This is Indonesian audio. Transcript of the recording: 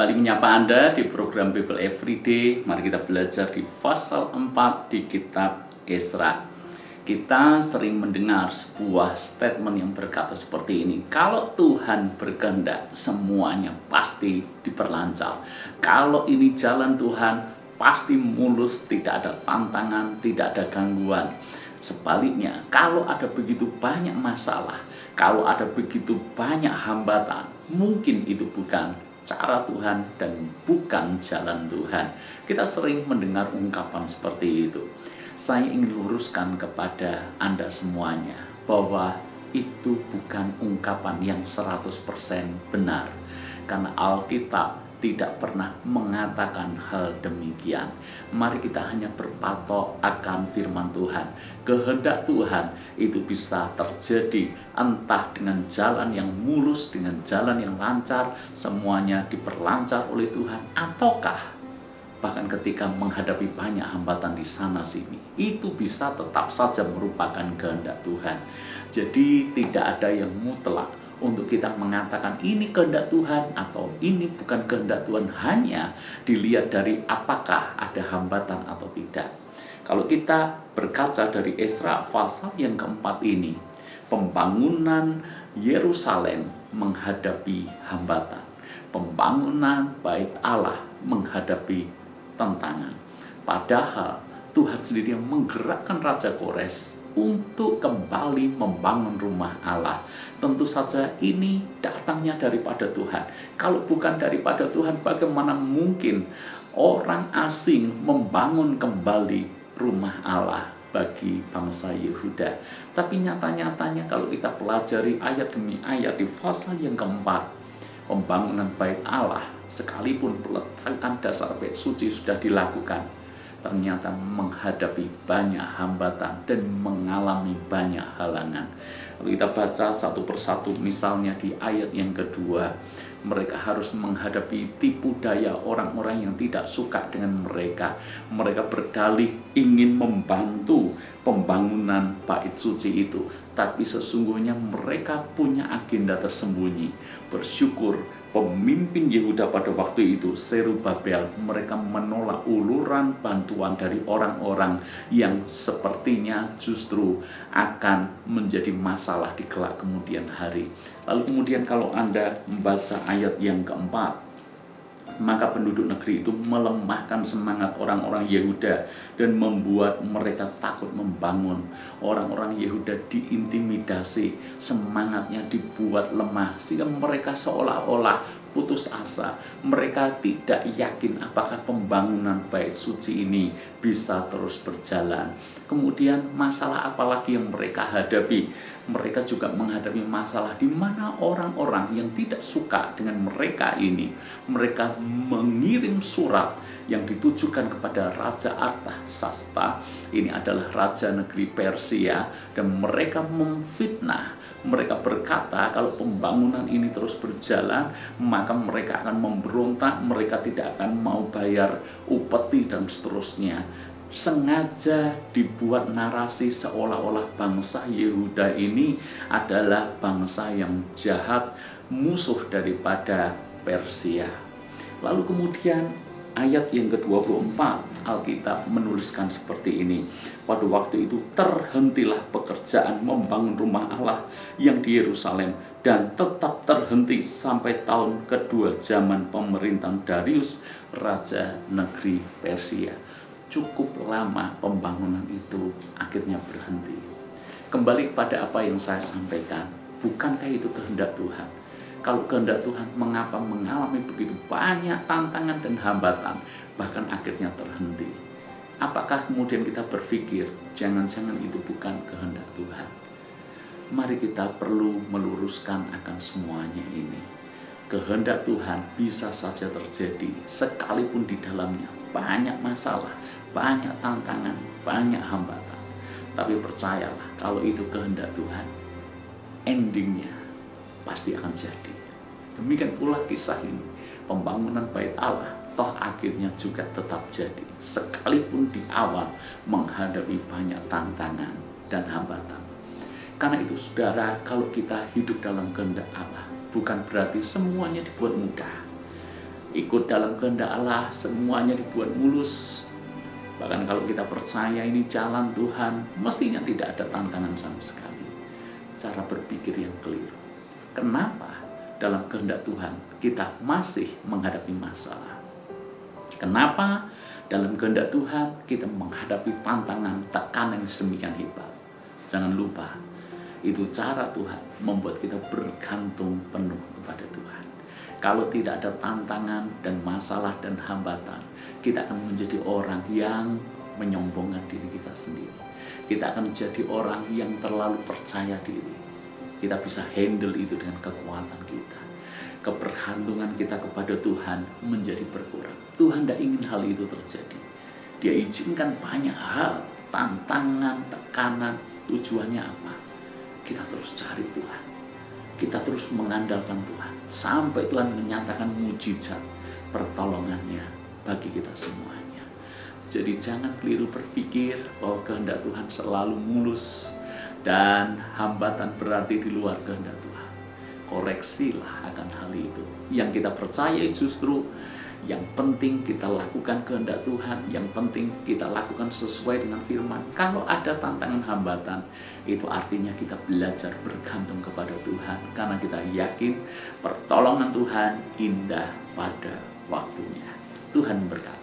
Kembali menyapa Anda di program Bible Everyday. Mari kita belajar di pasal 4 di kitab Esra. Kita sering mendengar sebuah statement yang berkata seperti ini: kalau Tuhan berkehendak, semuanya pasti diperlancar. Kalau ini jalan Tuhan, pasti mulus, tidak ada tantangan, tidak ada gangguan. Sebaliknya, kalau ada begitu banyak masalah, kalau ada begitu banyak hambatan, mungkin itu bukan cara Tuhan dan bukan jalan Tuhan. Kita sering mendengar ungkapan seperti itu. Saya ingin luruskan kepada Anda semuanya bahwa itu bukan ungkapan yang 100% benar. Karena Alkitab tidak pernah mengatakan hal demikian. Mari kita hanya berpatok akan firman Tuhan. Kehendak Tuhan itu bisa terjadi entah dengan jalan yang mulus, dengan jalan yang lancar, semuanya diperlancar oleh Tuhan, ataukah bahkan ketika menghadapi banyak hambatan di sana sini, itu bisa tetap saja merupakan kehendak Tuhan. Jadi tidak ada yang mutlak untuk kita mengatakan ini kehendak Tuhan atau ini bukan kehendak Tuhan, hanya dilihat dari apakah ada hambatan atau tidak. Kalau kita berkaca dari Esra pasal yang keempat ini, pembangunan Yerusalem menghadapi hambatan, pembangunan bait Allah menghadapi tantangan. Padahal Tuhan sendiri yang menggerakkan Raja Kores untuk kembali membangun rumah Allah. Tentu saja ini datangnya daripada Tuhan. Kalau bukan daripada Tuhan, bagaimana mungkin orang asing membangun kembali rumah Allah bagi bangsa Yehuda? Tapi nyata-nyatanya kalau kita pelajari ayat demi ayat di pasal yang keempat, pembangunan bait Allah, sekalipun peletakan dasar bait suci sudah dilakukan, ternyata menghadapi banyak hambatan dan mengalami banyak halangan. Kalau kita baca satu persatu, misalnya di ayat yang kedua, mereka harus menghadapi tipu daya orang-orang yang tidak suka dengan mereka. Mereka berdalih ingin membantu pembangunan bait suci itu, tapi sesungguhnya mereka punya agenda tersembunyi. Bersyukur pemimpin Yehuda pada waktu itu, Zerubabel, mereka menolak uluran bantuan dari orang-orang yang sepertinya justru akan menjadi masalah di kelak kemudian hari. Lalu kemudian kalau Anda membaca ayat yang keempat, maka penduduk negeri itu melemahkan semangat orang-orang Yehuda dan membuat mereka takut membangun. Orang-orang Yehuda diintimidasi, semangatnya dibuat lemah, sehingga mereka seolah-olah putus asa. Mereka tidak yakin apakah pembangunan bait suci ini bisa terus berjalan. Kemudian masalah apalagi yang mereka hadapi? Mereka juga menghadapi masalah di mana orang-orang yang tidak suka dengan mereka ini, mereka mengirim surat yang ditujukan kepada Raja Artasasta. Ini adalah raja negeri Persia, dan mereka memfitnah. Mereka berkata kalau pembangunan ini terus berjalan, maka mereka akan memberontak, mereka tidak akan mau bayar upeti dan seterusnya. Sengaja dibuat narasi seolah-olah bangsa Yehuda ini adalah bangsa yang jahat, musuh daripada Persia. Lalu kemudian ayat yang ke-24, Alkitab menuliskan seperti ini: pada waktu itu terhentilah pekerjaan membangun rumah Allah yang di Yerusalem, dan tetap terhenti sampai tahun kedua zaman pemerintahan Darius, raja negeri Persia. Cukup lama pembangunan itu akhirnya berhenti. Kembali kepada apa yang saya sampaikan, bukankah itu kehendak Tuhan? Kalau kehendak Tuhan, mengapa mengalami begitu banyak tantangan dan hambatan, bahkan akhirnya terhenti? Apakah kemudian kita berpikir, jangan-jangan itu bukan kehendak Tuhan? Mari kita perlu meluruskan akan semuanya ini. Kehendak Tuhan bisa saja terjadi, sekalipun di dalamnya banyak masalah, banyak tantangan, banyak hambatan. Tapi percayalah, kalau itu kehendak Tuhan, endingnya pasti akan jadi. Demikian pula kisah ini, pembangunan bait Allah toh akhirnya juga tetap jadi, sekalipun di awal menghadapi banyak tantangan dan hambatan. Karena itu saudara, kalau kita hidup dalam kehendak Allah, bukan berarti semuanya dibuat mudah. ikut dalam kehendak Allah, semuanya dibuat mulus. Bahkan kalau kita percaya ini jalan Tuhan, mestinya tidak ada tantangan sama sekali. Cara berpikir yang keliru. Kenapa dalam kehendak Tuhan kita masih menghadapi masalah? Kenapa dalam kehendak Tuhan kita menghadapi tantangan, tekanan yang sedemikian hebat? Jangan lupa, itu cara Tuhan membuat kita bergantung penuh kepada Tuhan. Kalau tidak ada tantangan dan masalah dan hambatan, kita akan menjadi orang yang menyombongkan diri kita sendiri. Kita akan menjadi orang yang terlalu percaya diri. Kita bisa handle itu dengan kekuatan kita. Kebergantungan kita kepada Tuhan menjadi berkurang. Tuhan tidak ingin hal itu terjadi. Dia izinkan banyak hal, tantangan, tekanan. Tujuannya apa? Kita terus cari Tuhan. Kita terus mengandalkan Tuhan. Sampai Tuhan menyatakan mujizat pertolongannya bagi kita semuanya. Jadi jangan keliru berpikir bahwa kehendak Tuhan selalu mulus dan hambatan berarti di luar kehendak Tuhan. Koreksilah akan hal itu. Yang kita percaya justru yang penting kita lakukan kehendak Tuhan, yang penting kita lakukan sesuai dengan firman. Kalau ada tantangan hambatan, itu artinya kita belajar bergantung kepada Tuhan. Karena kita yakin pertolongan Tuhan indah pada waktunya. Tuhan berkati.